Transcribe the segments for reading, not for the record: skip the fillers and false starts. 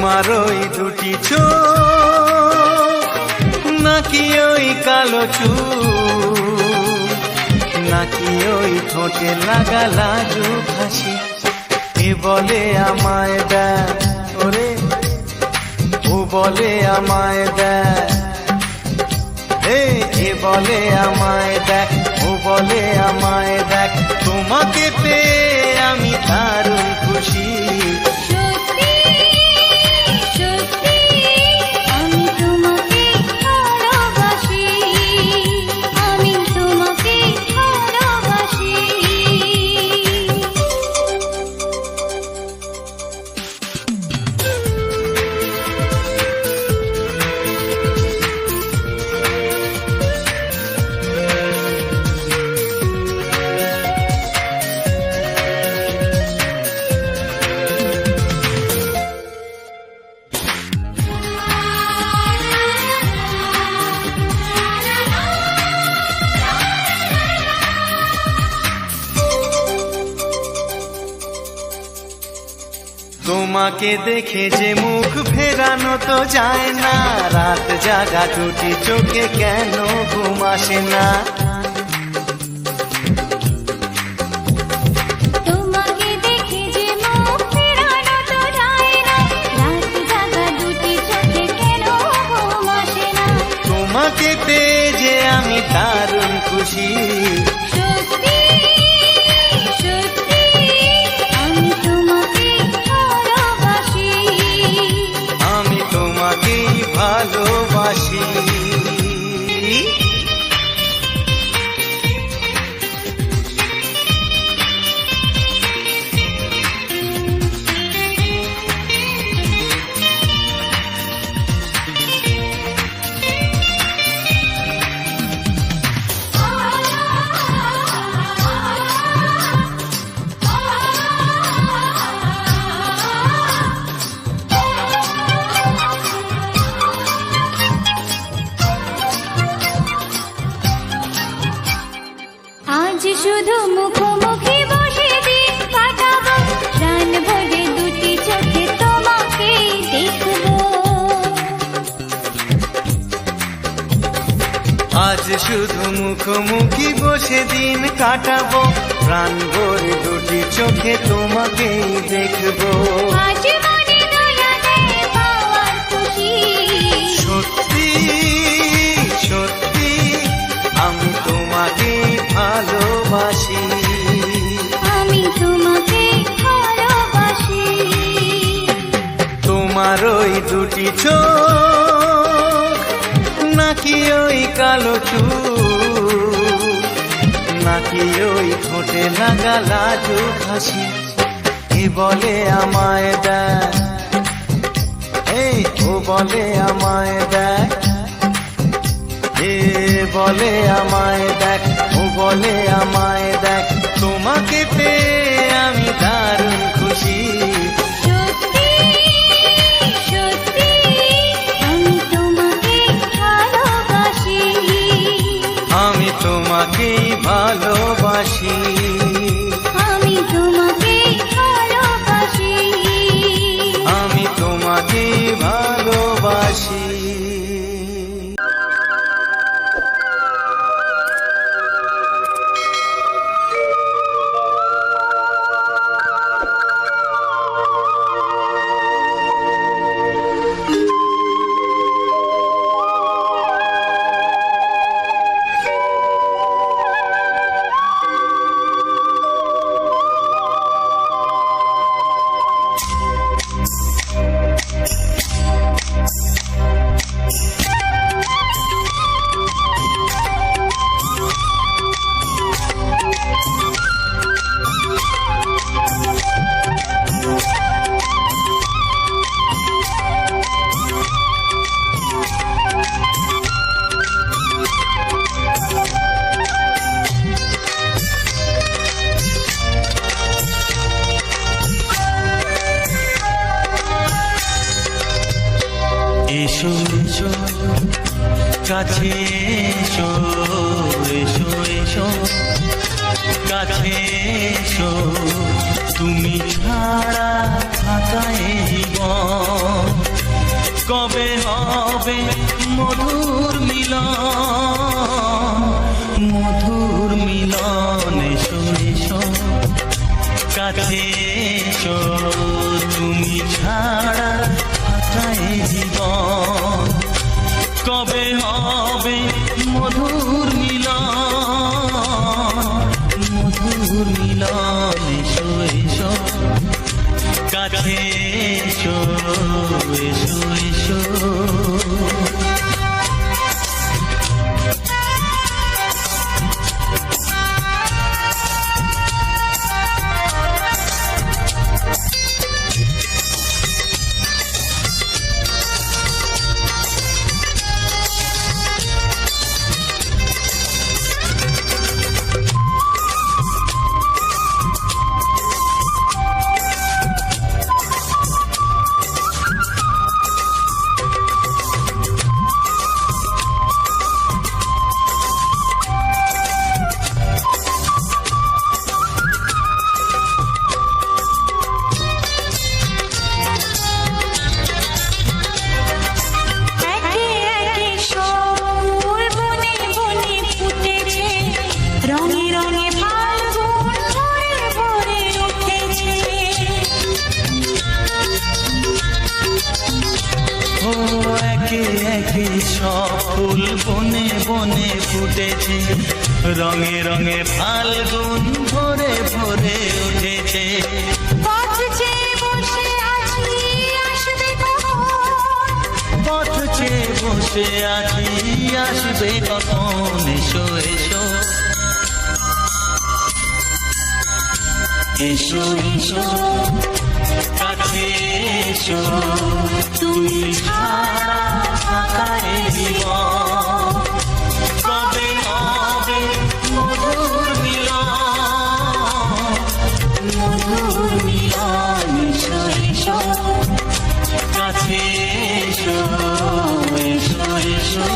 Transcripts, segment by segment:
তোমার ওই দুটি চোখ নাকি ওই কালো চুল নাকি ওই ঠোঁটে লাগা লাজুক হাসি এ বলে আমায় দেখ ওরে ও বলে আমায় দেখ এ বলে আমায় দেখ ও বলে আমায় দেখ তোমাকে পেয়ে আমি দারুণ খুশি তোমাকে দেখে যে মুখ ফেরানো তো যায় না রাত জাগা দুটি চোখে কেন ঘুম আসে না তোমাকে দেখে যে মুখ ফেরানো তো যায় না রাত জাগা দুটি চোখে কেন ঘুম আসে না তোমাকে পেয়ে যে আমি দারুণ খুশি ভালোবাসি আজ শুধু মুখোমুখি বসে দিন কাটাবো প্রাণ ভরে দুটি চোখে তোমাকে দেখবো আজ শুধু মুখোমুখি বসে দিন কাটাবো প্রাণ ভরে দুটি চোখে তোমাকেই দেখবো আজ মনে দয়া দেয় পাওয়ার খুশি সত্যি সত্যি আমি তোমাকে ভালোবাসি আমি তোমাকে ভালোবাসি তোমার ওই দুটি চোখ নাকি ওই কালো চুল নাকি ওই ঠোঁটে লাগা লাজুক হাসি এ বলে আমায় দেখ ও বলে আমায় দেখ এ বলে আমায় দেখ ও বলে আমায় দেখ তোমাকে পেয়ে আমি দারুণ খুশি সত্যি সত্যি আমি তোমাকে ভালোবাসি আমি তোমাকেই ভালোবাসি আমি তোমাকে ভালোবাসি আমি তোমাকেই ভালোবাসি এসো এসো কাছে এসো এসো এসো কাছে এসো তুমি ছাড়া থাকা এই জীবন কাছে এসো তুমি ছাড়া ফাঁকায় জীবন কবে হবে মধুর মিলন এসো এসো কাছে এসো এসো এসো সব ফুল বনে বনে ফুটেছে রঙে রঙে ফাল্গুন ভরে ভরে উঠেছে পথ চেয়ে বসে আছি আসবে পথ চেয়ে বসে আছি আসবে কখন এসো এসো এসো এসো কাছে এসো তুমি ছাড়া ফাঁকায় জীবন কবে হবে মধুর মিলন এসো এসো কাছে এসো এসো এসো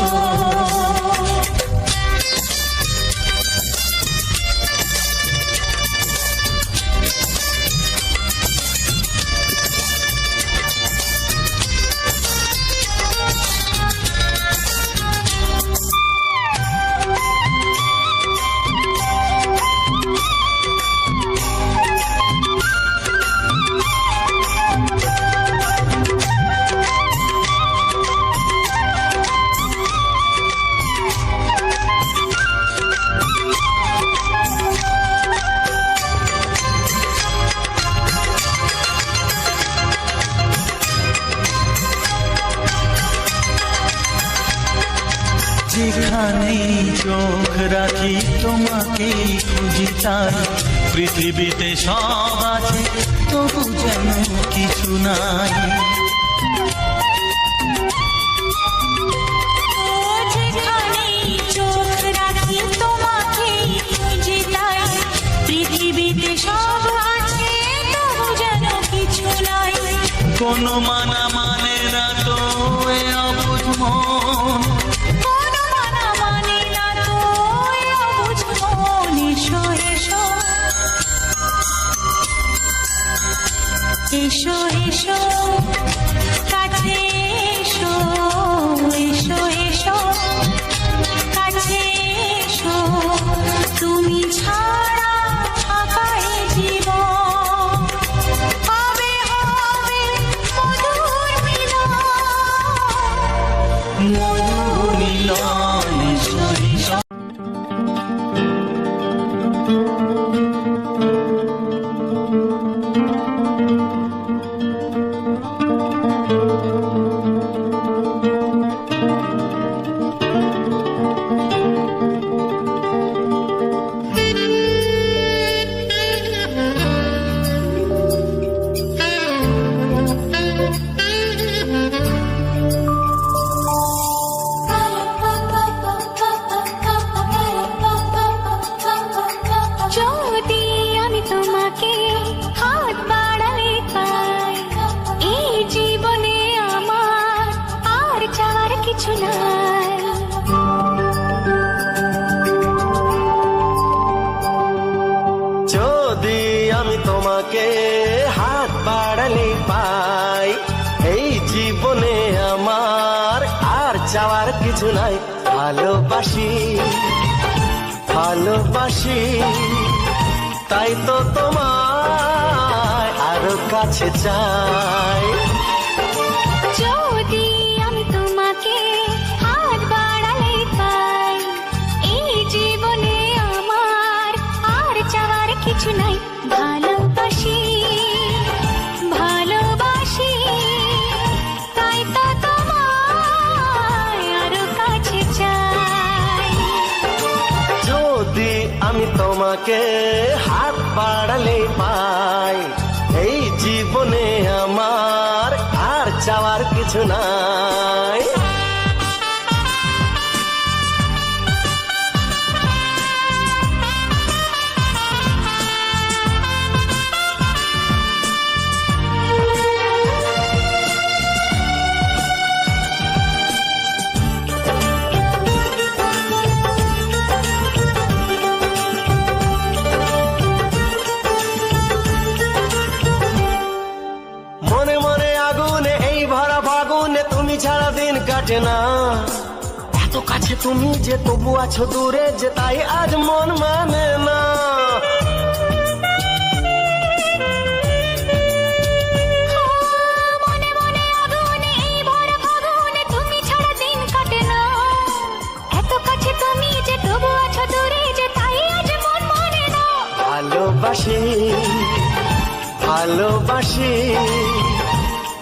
যেখানেই চোখ রাখি তোমাকেই খুঁজি তাই পৃথিবীতে সব আছে তবু যেন কিছু নাই যেখানেই চোখ রাখি তোমাকেই খুঁজি তাই পৃথিবীতে সব আছে তবু যেন কিছু নাই কোনো মানা মানে না তো এ অবুঝ মন এসো এসো কাছে এসো এসো এসো কাছে এসো তুমি ছাড়া ফাঁকায় জীবন হবে হবে মধুর মিলন এসো এসো তোমাকে হাত বাড়ালে পাই এই জীবনে আমার আর চাওয়ার কিছু নাই ভালোবাসি ভালোবাসি তাই তো তোমার কাছে চাই। যদি আমি তোমাকে হাত বাড়ালে পাই, এই জীবনে আমার আর চাওয়ার কিছু নাই। ভালোবাসি ভালোবাসি, তাই তো তোমায় আরো কাছে চাই। যদি আমি তোমাকে হাত বাড়ালে পাই, এই জীবনে আমার আর চাওয়ার কিছু নাই। মনে মনে আগুনে এই ভরা ফাগুনে তুমি ছাড়া দিন কাটে না। এত কাছে তুমি যে তবু আছো দূরে, যে তাই আজ মন মানে না। মনে মনে আগুনে এই ভরা ফাগুনে তুমি ছাড়া দিন কাটে না। এত কাছে তুমি যে তবু আছো দূরে, যে তাই আজ মন মানে না। ভালোবাসি ভালোবাসি,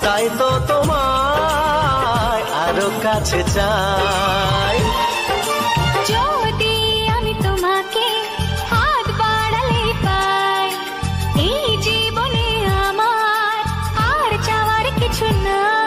তাই তো তোমায় আরো কাছে চাই। যদি আমি তোমাকে হাত বাড়ালে পাই, এই জীবনে আমার আর চাওয়ার কিছু নাই।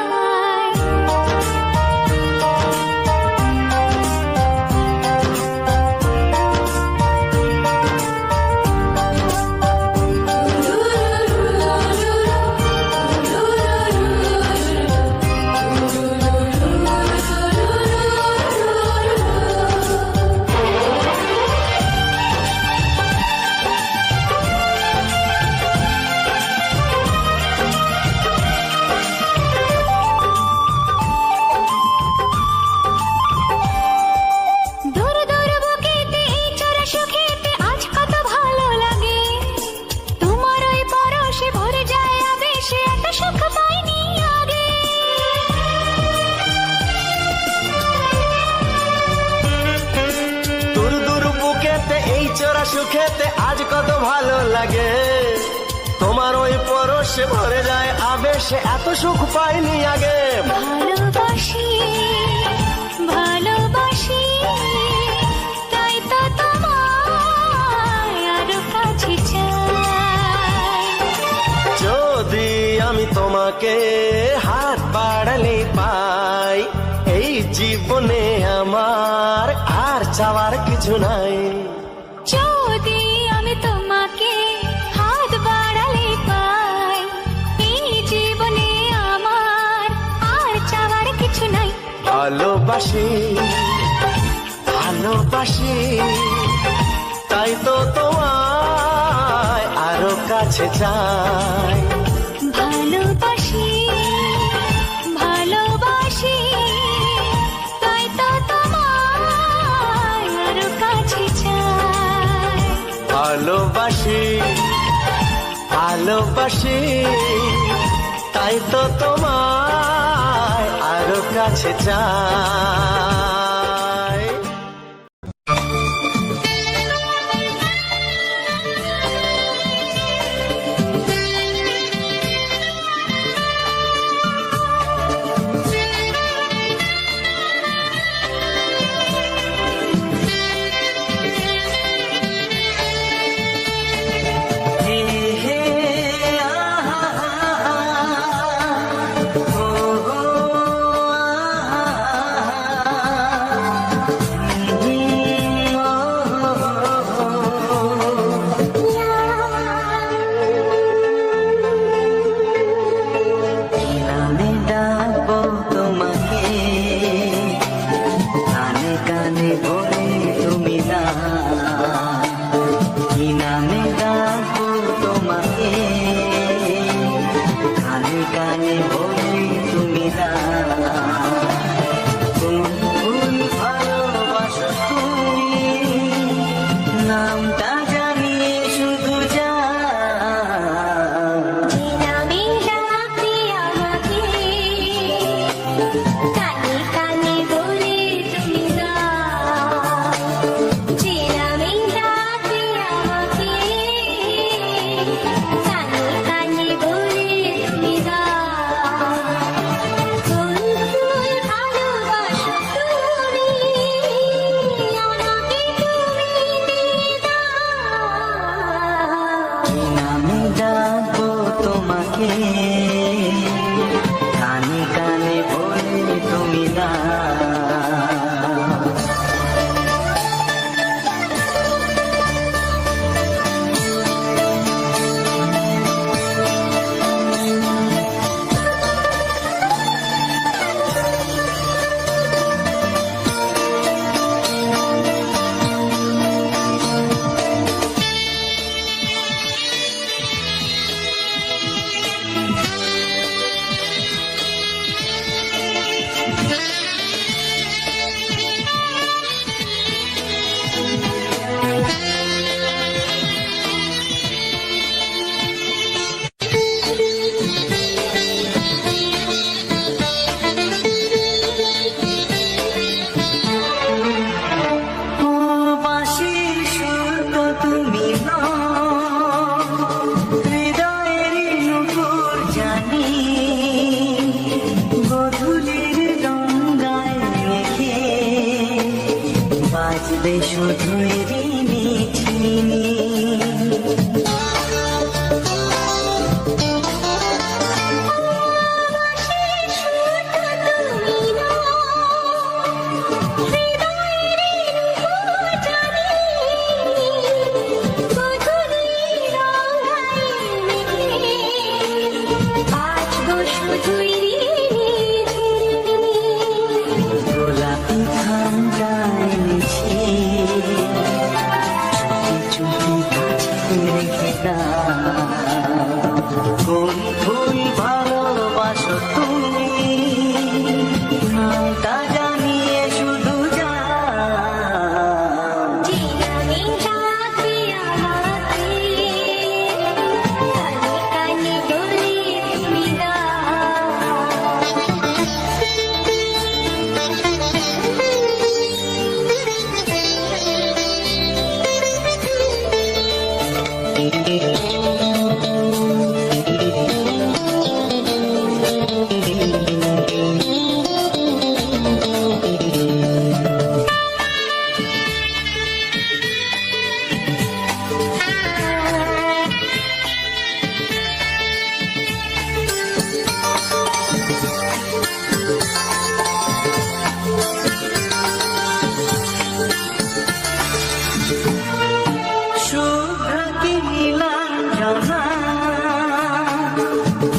দূর দূর বুকেতে এই চোরা সুখেতে আজ কত ভালো লাগে। তোমার ওই পরশে ভরে যায় আবেশে, এত সুখ পাইনি আগে। দূর দূর বুকেতে এই চোরা সুখেতে আজ কত ভালো লাগে। তোমার ওই পরশে ভরে যায় আবেশে, এত সুখ পাইনি আগে। ভালোবাসি ভালোবাসি, তাই তো তোমায় আরো কাছে চাই। যদি আমি তোমাকে হাত বাড়ালে পাই, এই জীবনে আমার আর চাওয়ার কিছু নাই। যদি আমি তোমাকে হাত বাড়ালে পাই, এই জীবনে আমার আর চাওয়ার কিছু নাই। ভালোবাসি ভালোবাসি, তাই তো তোমায় আরো কাছে চাই। ভালোবাসি ভালোবাসি, তাই তো তোমায় আরো কাছে চাই। ভালোবাসি ভালোবাসি, তাই তো তোমায় আরো কাছে চাই। নামটা জানিয়ে শুধু যা, যে নামে তোমাকে কানে কানে বলে তুমি দাও। বাজবে শুধুই রিনি ঝিনি, গোলাপি খামটায় মিছে চুপি কাছে রেখে দাও। কোন ফুল ভালোবাসো তুমি নামটা জানিয়ে শুধু যাও।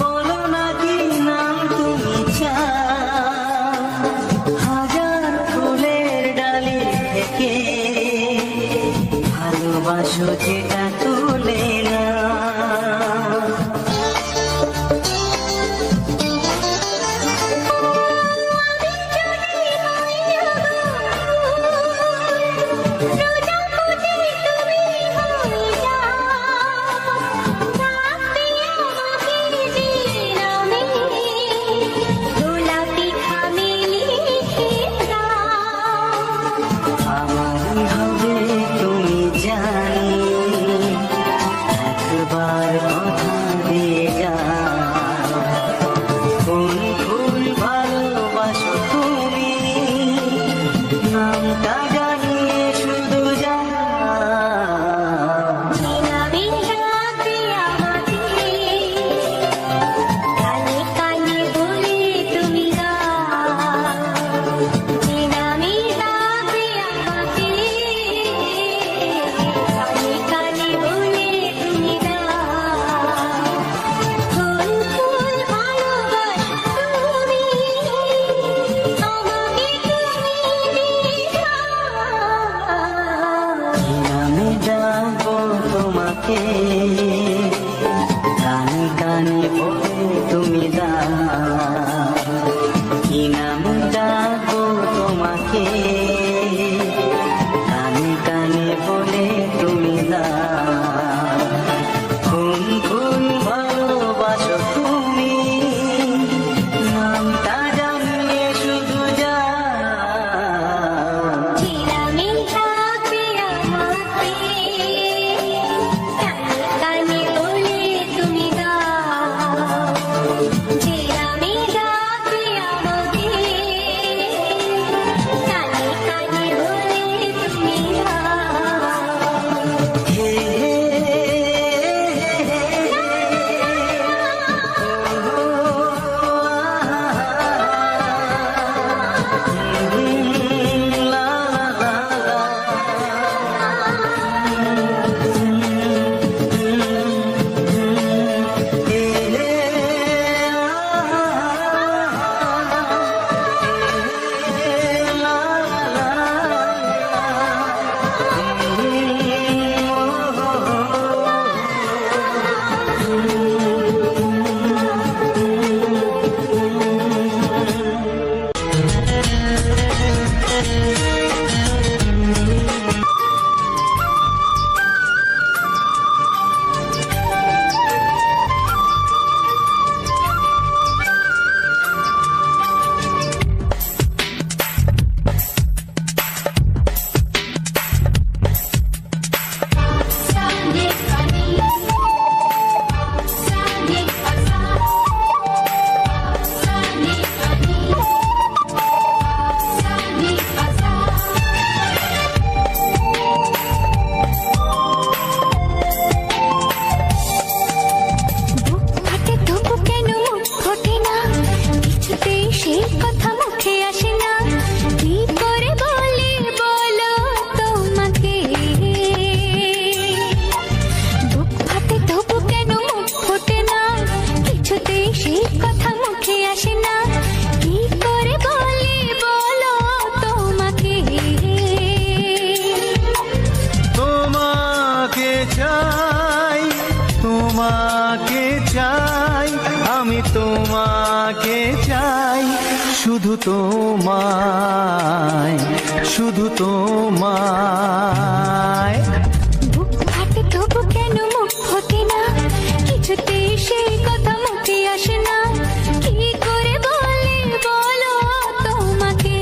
বলো না কি নাম তুমি চাও, হাজার ফুলের ডালি থেকে ভালোবাসো যেটা তুলে না। তোমাকে কানে কানে বলে তুমি দাও। কি নাম ডাকবো তোমাকে কানে কানে বলে তুমি দাও। কোন কোন ভালোবাসো তুমি নামটা জানিয়ে শুধু যাও। শুধু তোমায়, শুধু তোমায়। বুক ফাটে তবু কেন মুখ ফোটে না, কিছুতে সেই কথা মুখে আসে না, কি করে বলে বলো তোমাকে।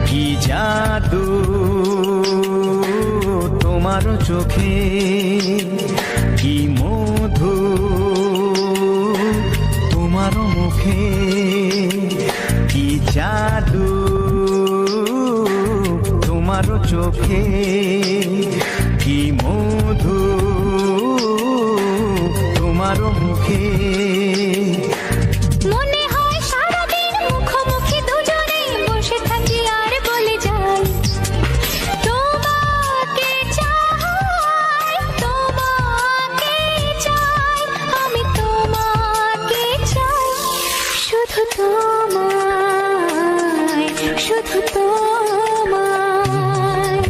কি জাদু তোমার চোখে, কি মধু তোমার মুখে, কি জাদু তোমার চোখে, কি মধু তোমার মুখে। মনে হয় সারাদিন মুখোমুখি দুজনে বসে থাকি আর বলে যাই, তোমাকে চাই, তোমাকে চাই, আমি তোমাকে চাই, শুধু তোমায়, শুধু তোমায়।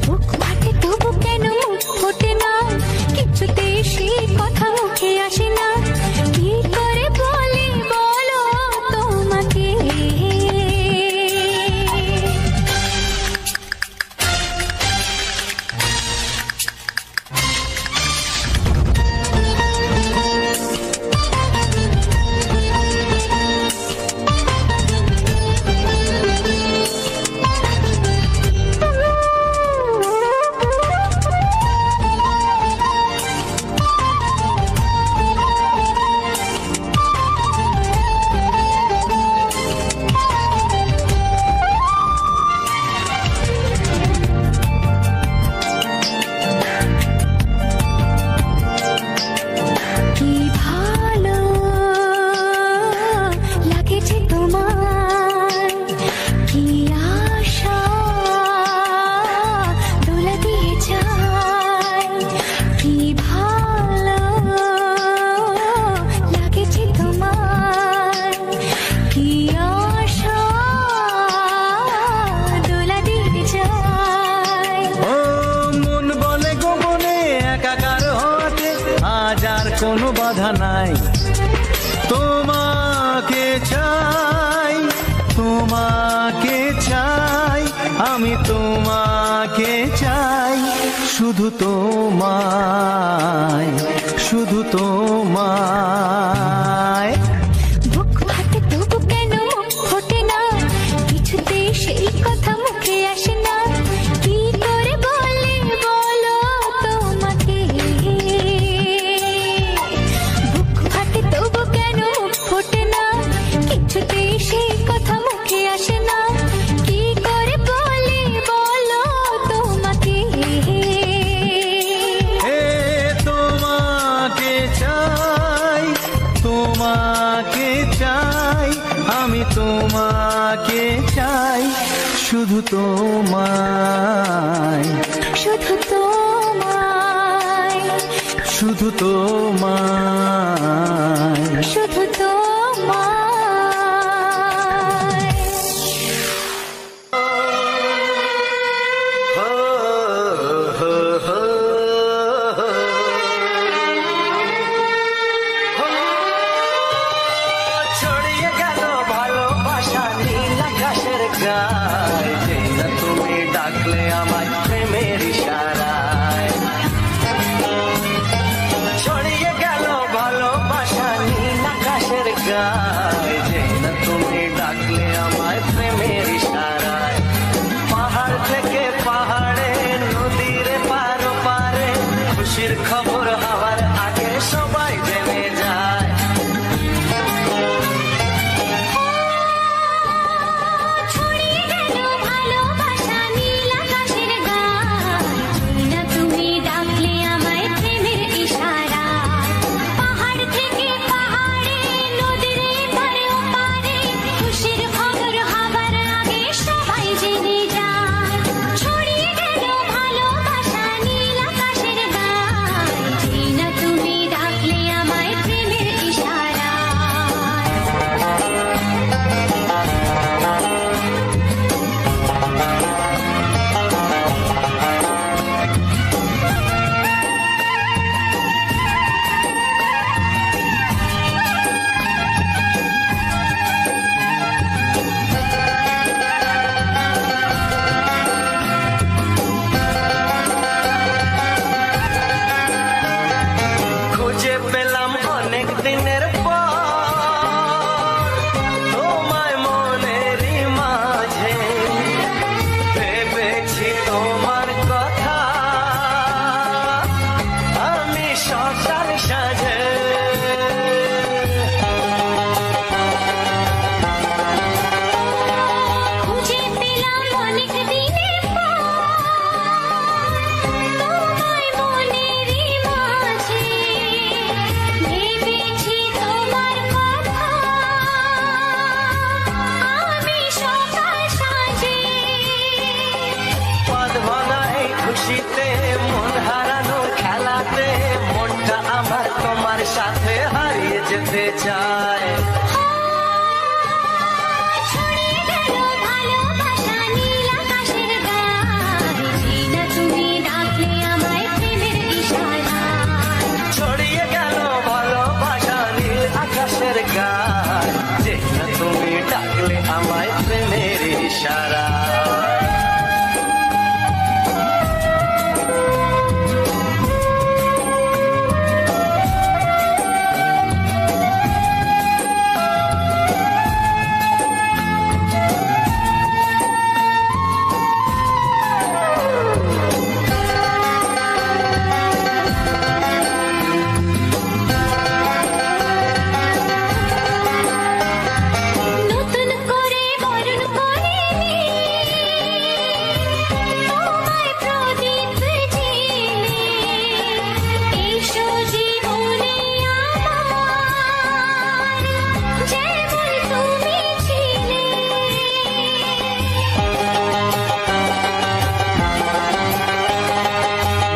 বুক ফাটে তবু কেন মুখ ফোটে না, কিছুতে সেই কথা মুখে আসে না, কি করে বলি বলো তোমাকে। কি ভালো লাগেছে তোমার, কি আশা দোলা দিয়ে যায়, কি ভালো লাগেছে তোমার, কি আশা দোলা দিয়ে যায়। ও মন বলে গোপনে একাকার হতে আজ আর কোনো বাধা নাই, তোমাকে চাই, তোমাকে চাই, আমি তোমাকে চাই, শুধু তোমায়, শুধু তোমায়। বুক ফাটে তবু কেন মুখ ফোটে না, কিছুতে সেই কথা মুখে আসে না, কি করে বলে বলো তোমাকে। বুক ফাটে তবু কেন মুখ ফোটে না, কিছুতে সেই কথা মুখে আসে না, কি করে বলে বলো তোমাকে। হে তোমাকে চাই, তোমাকে চাই, আমি তোমাকে চাই, শুধু তোমায়, শুধু তোমায়, শুধু তোমায়। শুধু তোমায়। ছড়িয়ে গেল ভালোবাসা নীল আকাশের গায়ে, যেই না তুমি ডাকলে আমায় প্রেমের ইশারায়। ছড়িয়ে গেল ভালোবাসা নীল আকাশের গায়ে, যেই না তুমি ডাকলে আমায় প্রেমের ইশারায়। পাহাড় থেকে পাহাড়ে, নদীর পারো পারে, খুশির খবর হওয়ার আগে সবাই জেনে যায়। খুশিতে মন হারানো খেলাতে মনটা আমার তোমার সাথে হারিয়ে যেতে চায়। ছড়িয়ে গেল ভালোবাসা নীল আকাশের গায়ে, যেই না তুমি ডাকলে আমায় প্রেমের ইশারায়। ছড়িয়ে গেল ভালোবাসা নীল আকাশের গায়, যে না তুমি ডাকলে আমায় প্রেমের ইশারা। নতুন করে বরণ করে নে, তোমায় প্রদীপ জেলে, এসো জীবনে আমার, যেমন তুমি ছিলে।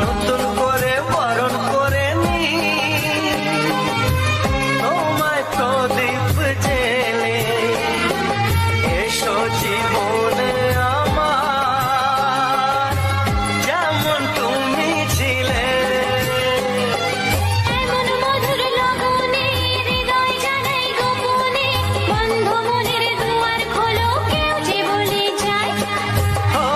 নতুন করে বরণ করে নি তোমায় প্রদীপ জেলে, এসো জীবনে আমার, যেমন তুমি ছিলে। এমন মধুর লগনে হৃদয় জানাই গোপনে, বন্ধ মনের দুয়ার খোলো, কেউ যে বলে যায়। ও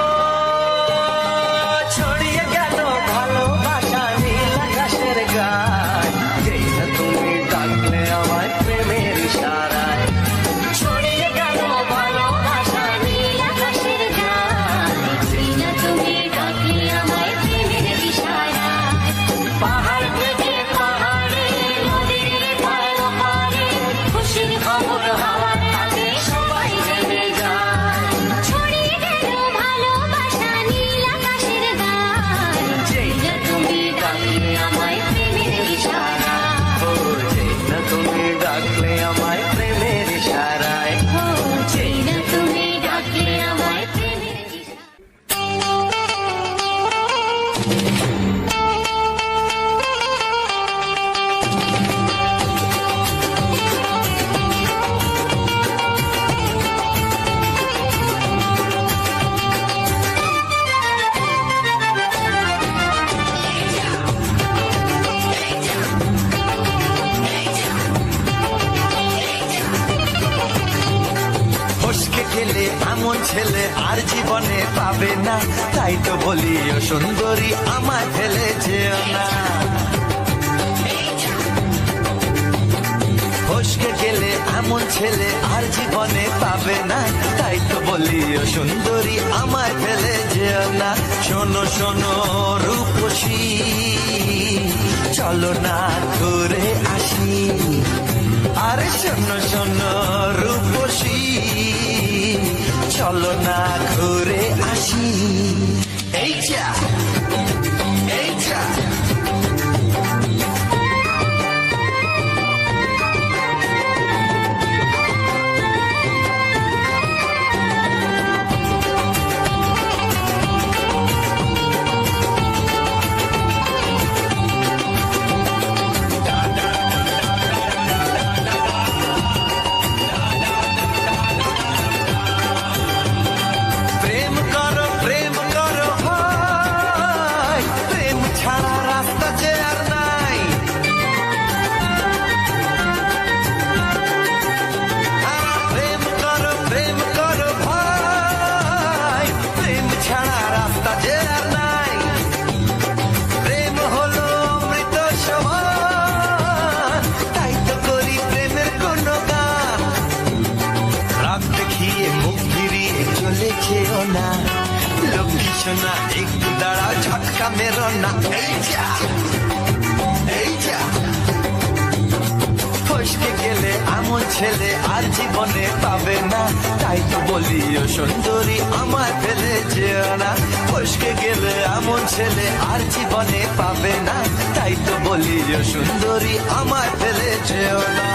ছড়িয়ে গেল ভালোবাসা নীল আকাশের গায়, যেই না তুমি ডাকলে আমায় প্রেমের ইশারায়। ছড়িয়ে গেল ভালোবাসা নীল আকাশের গায়ে, যেই না তুমি ডাকলে আমায় প্রেমের ইশারায়। পাহাড় থেকে পাহাড়ে নদীর পালো পারে, খুশির খবর হাওয়ার কাছে সবাই জেনে যায়। ছড়িয়ে গেল ভালোবাসা নীল আকাশের গায়ে, যেই না তুমি ডাকলে আমায় প্রেমের ইশারায়। ও যেই না তুমি ডাকলে আমায় প্রেমের ইশারায়। ও যেই না তুমি ডাকলে আমায় প্রেমের ইশারায়। ফসকে গেলে এমন ছেলে আর জীবনে পাবে না, তাই তো বলি ও সুন্দরী আমায় ফেলে যেও না। ফসকে গেলে এমন ছেলে আর জীবনে পাবে না, তাই তো বলি ও সুন্দরী আমায় ফেলে যেও না। শোনো শোনো রূপসী, চলো না ঘুরে আসি। আরে শোনো শোনো রূপসী, চলো না ঘুরে আসি। এই যা এই যা প্রেম করো ভাই, প্রেম ছাড়া রাস্তা যে আর নাই। প্রেম করো ভাই, প্রেম ছাড়া রাস্তা যে আর নাই। প্রেম হলো অমৃত সমান, তাই তো করি প্রেমের কোনো গান। রাত দেখিয়ে মুখ ফিরিয়ে চলে যেও না, লক্ষ্মী সোনা একটু দাঁড়াও, ঝটকা মেরো না। এই যা এই যা ফসকে গেলে এমন ছেলে আর জীবনে পাবে না, তাই তো বলি ও সুন্দরী আমায় ফেলে যেও না। ফসকে গেলে এমন ছেলে আর জীবনে পাবে না, তাই তো বলি ও সুন্দরী আমায় ফেলে যেও না।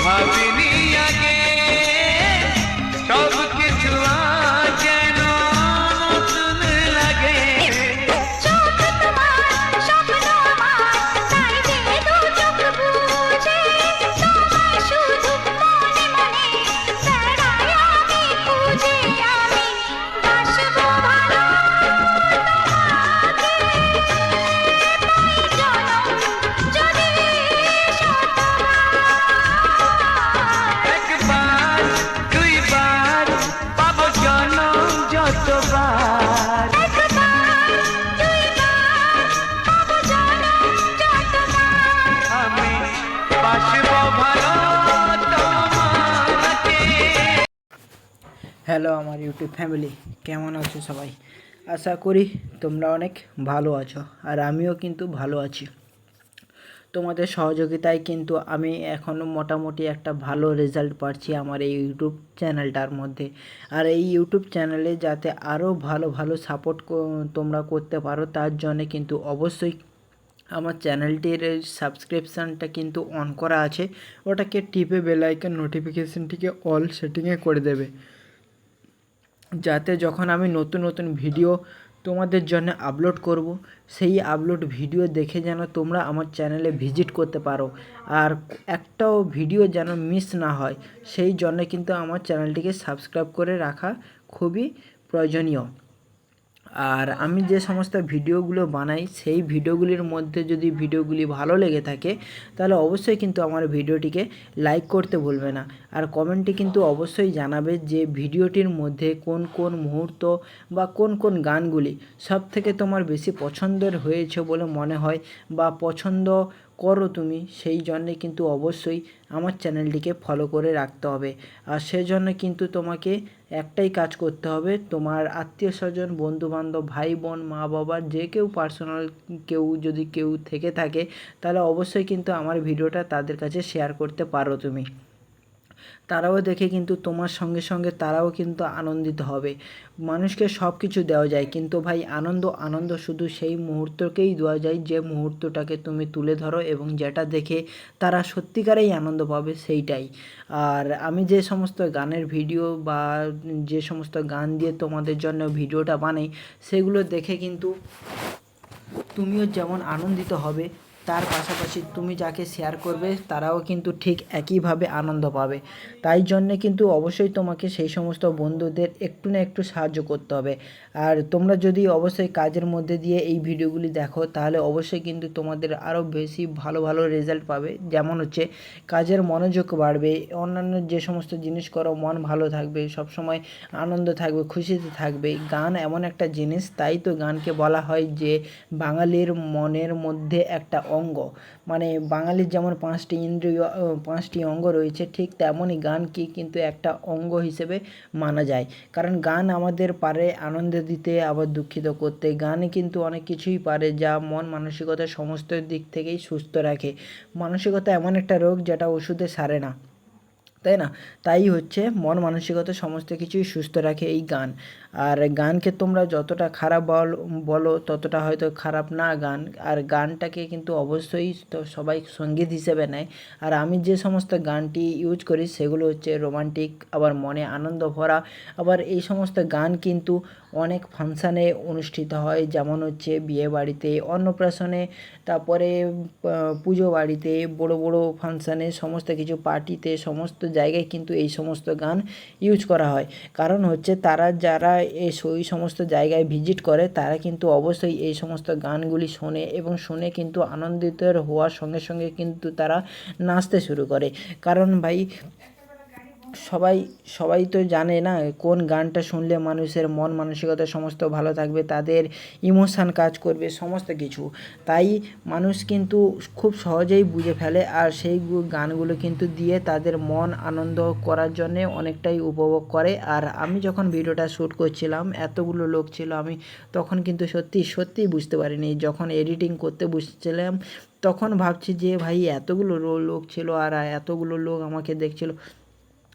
ভাবিনি আগে সব কিছু আজ যেন নতুন লাগে। চোখ তোমার স্বপ্ন আমার তাই যে দু চোখ বুঝে তোমায় শুধু মনে মনে বেড়াই আমি খুঁজে আমি বাসবো ভালো তোমাকে পাই জনম যদি শতবার একবার দুইবার পাবো জনম যতবার। একবার দুইবার পাবো জনম যতবার আমি বাসবো ভালো তোমাকে। হ্যালো আমার ইউটিউব ফ্যামিলি, কেমন আছো সবাই? আশা করি তোমরা অনেক ভালো আছো, আর আমিও কিন্তু ভালো আছি। তোমাদের সহযোগিতায় কিন্তু আমি এখনও মোটামুটি একটা ভালো রেজাল্ট পাচ্ছি আমার এই ইউটিউব চ্যানেলটার মধ্যে। আর এই ইউটিউব চ্যানেলে যাতে আরও ভালো ভালো সাপোর্ট তোমরা করতে পারো, তার জন্য কিন্তু অবশ্যই আমার চ্যানেলটির সাবস্ক্রিপশানটা কিন্তু অন করা আছে, ওটাকে টিপে বেল আইকন নোটিফিকেশানটিকে অল সেটিংয়ে করে দেবে, যাতে যখন আমি নতুন নতুন ভিডিও তোমাদের জন্য আপলোড করব, সেই আপলোড ভিডিও দেখে যেন তোমরা আমার চ্যানেলে ভিজিট করতে পারো, আর একটাও ভিডিও যেন মিস না হয়। সেই জন্য কিন্তু আমার চ্যানেলটিকে সাবস্ক্রাইব করে রাখা খুবই প্রয়োজনীয়। আর আমি যে সমস্ত ভিডিওগুলো বানাই, সেই ভিডিওগুলির মধ্যে যদি ভিডিওগুলি ভালো লেগে থাকে, তাহলে অবশ্যই কিন্তু আমার ভিডিওটিকে লাইক করতে ভুলবে না। আর কমেন্টে কিন্তু অবশ্যই জানাবে যে ভিডিওটির মধ্যে কোন কোন মুহূর্ত বা কোন কোন গানগুলি সব থেকে তোমার বেশি পছন্দের হয়েছে বলে মনে হয় বা পছন্দ করো তুমি। সেই জন্যে কিন্তু অবশ্যই আমার চ্যানেলটিকে ফলো করে রাখতে হবে। আর সেজন্য কিন্তু তোমাকে একটাই কাজ করতে হবে, তোমার আত্মীয় স্বজন, বন্ধুবান্ধব, ভাই বোন, মা বাবা, যে কেউ পার্সোনাল যদি কেউ থেকে থাকে, তাহলে অবশ্যই কিন্তু আমার ভিডিওটা তাদের কাছে শেয়ার করতে পারো তুমি। তারাও দেখে কিন্তু তোমার সঙ্গে সঙ্গে তারাও কিন্তু আনন্দিত হবে। মানুষকে সব কিছু দেওয়া যায়, কিন্তু ভাই আনন্দ শুধু সেই মুহূর্তকেই দেওয়া যায় যে মুহূর্তটাকে তুমি তুলে ধরো এবং যেটা দেখে তারা সত্যিকারেই আনন্দ পাবে, সেইটাই। আর আমি যে সমস্ত গানের ভিডিও বা যে সমস্ত গান দিয়ে তোমাদের জন্য ভিডিওটা বানাই, সেগুলো দেখে কিন্তু তুমিও যেমন আনন্দিত হবে, তার পাশাপাশি তুমি যাকে শেয়ার করবে তারাও কিন্তু ঠিক একইভাবে আনন্দ পাবে। তাই জন্যে কিন্তু অবশ্যই তোমাকে সেই সমস্ত বন্ধুদের একটু না একটু সাহায্য করতে হবে। আর তোমরা যদি অবশ্যই কাজের মধ্যে দিয়ে এই ভিডিওগুলি দেখো, তাহলে অবশ্যই কিন্তু তোমাদের আরও বেশি ভালো ভালো রেজাল্ট পাবে। যেমন হচ্ছে কাজের মনোযোগ বাড়বে, অন্যান্য যে সমস্ত জিনিস করো মন ভালো থাকবে, সবসময় আনন্দ থাকবে, খুশিতে থাকবে। গান এমন একটা জিনিস, তাই তো গানকে বলা হয় যে বাঙালির মনের মধ্যে একটা অঙ্গ। মানে বাঙালির যেমন 5টি ইন্দ্রিয়, 5টি অঙ্গ রয়েছে, ঠিক তেমনই গানকে কিন্তু একটা অঙ্গ হিসেবে মানা যায়। কারণ গান আমাদের পারে আনন্দ দিতে, আবার দুঃখিত করতে। গানে কিন্তু অনেক কিছুই পারে, যা মন মানসিকতা সমস্ত দিক থেকেই সুস্থ রাখে। মানসিকতা এমন একটা রোগ যেটা ওষুধে সারে না, তাই না? তাই হচ্ছে মন মানসিকতা সমস্ত কিছুই সুস্থ রাখে এই গান। আর গানকে তোমরা যতটা খারাপ বলো ততটা হয়তো খারাপ না গান। আর গানটাকে কিন্তু অবশ্যই তো সবাই সঙ্গীত হিসেবে নেয়। আর আমি যে সমস্ত গানটি ইউজ করি সেগুলো হচ্ছে রোমান্টিক, আবার মনে আনন্দ ভরা। আবার এই সমস্ত গান কিন্তু অনেক ফাংশানে অনুষ্ঠিত হয়, যেমন হচ্ছে বিয়ে বাড়িতে, অন্নপ্রাশনে, তারপরে পুজো বাড়িতে, বড় বড় ফাংশানে, সমস্ত কিছু পার্টিতে, সমস্ত জায়গায় কিন্তু এই সমস্ত গান ইউজ করা হয়। কারণ হচ্ছে তারা যারা ওই সমস্ত জায়গায় ভিজিট করে, তারা কিন্তু অবশ্যই এই সমস্ত গানগুলি শোনে এবং শুনে কিন্তু আনন্দিত হওয়ার সঙ্গে সঙ্গে কিন্তু তারা নাচতে শুরু করে। কারণ ভাই সবাই তো জানে না কোন গানটা শুনলে মানুষের মন মানসিকতা সমস্ত ভালো থাকবে, তাদের ইমোশান কাজ করবে, সমস্ত কিছু। তাই মানুষ কিন্তু খুব সহজেই বুঝে ফেলে, আর সেই গানগুলো কিন্তু দিয়ে তাদের মন আনন্দ করার জন্যে অনেকটাই উপভোগ করে। আর আমি যখন ভিডিওটা শ্যুট করছিলাম, এতগুলো লোক ছিল, আমি তখন কিন্তু সত্যিই বুঝতে পারিনি। যখন এডিটিং করতে বসেছিলাম, তখন ভাবছি যে ভাই এতগুলো লোক ছিল আর এতগুলো লোক আমাকে দেখছিল,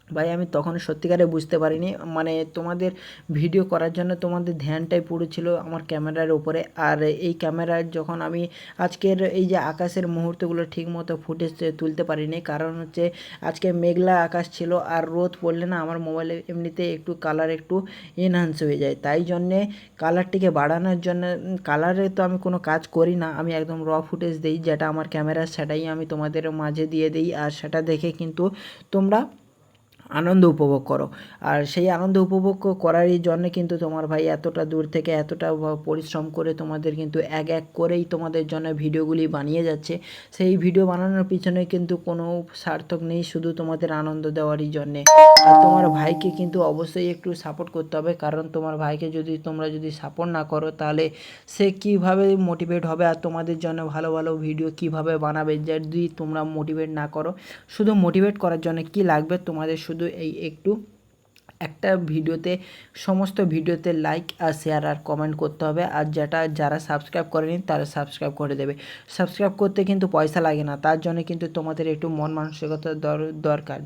ভাই আমি তখন সত্যিকারে বুঝতে পারিনি, মানে তোমাদের ভিডিও করার জন্য তোমাদের ধ্যানটাই পুরো ছিল আমার ক্যামেরার উপরে। আর এই ক্যামেরার যখন আমি আজকের এই যে আকাশের মুহূর্তগুলো ঠিকমতো ফুটেজ তুলতে পারিনি, কারণ হচ্ছে আজকে মেঘলা আকাশ ছিল আর রোদ পড়লে না আমার মোবাইলে এমনিতে একটু কালার একটু এনহান্স হয়ে যায়, তাই জন্যে কালারটিকে বাড়ানোর জন্য কালারে তো আমি কোনো কাজ করি না, আমি একদম র ফুটেজ দিই যেটা আমার ক্যামেরার, সেটাই আমি তোমাদের মাঝে দিয়ে দিই। আর সেটা দেখে কিন্তু তোমরা আনন্দ উপভোগ করো। আর সেই আনন্দ উপভোগ করারই জন্য কিন্তু তোমার ভাই এতটা দূর থেকে এতটা পরিশ্রম করে তোমাদের কিন্তু এক এক করেই তোমাদের জন্য ভিডিওগুলি বানিয়ে যাচ্ছে। সেই ভিডিও বানানোর পিছনে কিন্তু কোনো সার্থক নেই, শুধু তোমাদের আনন্দ দেওয়ারই জন্যে। আর তোমার ভাইকে কিন্তু অবশ্যই একটু সাপোর্ট করতে হবে, কারণ তোমার ভাইকে যদি তোমরা যদি সাপোর্ট না করো তাহলে সে কীভাবে মোটিভেট হবে আর তোমাদের জন্য ভালো ভালো ভিডিও কীভাবে বানাবে, যদি তোমরা মোটিভেট না করো। শুধু মোটিভেট করার জন্য কি লাগবে, তোমাদের শুধু এই একটু একটা ভিডিওতে সমস্ত ভিডিওতে লাইক আর শেয়ার আর কমেন্ট করতে হবে। আর যারা সাবস্ক্রাইব করেনি তারা সাবস্ক্রাইব করে দেবে। সাবস্ক্রাইব করতে কিন্তু পয়সা লাগে না, তার জন্য কিন্তু তোমাদের একটু মন মানসিকতা দরকার।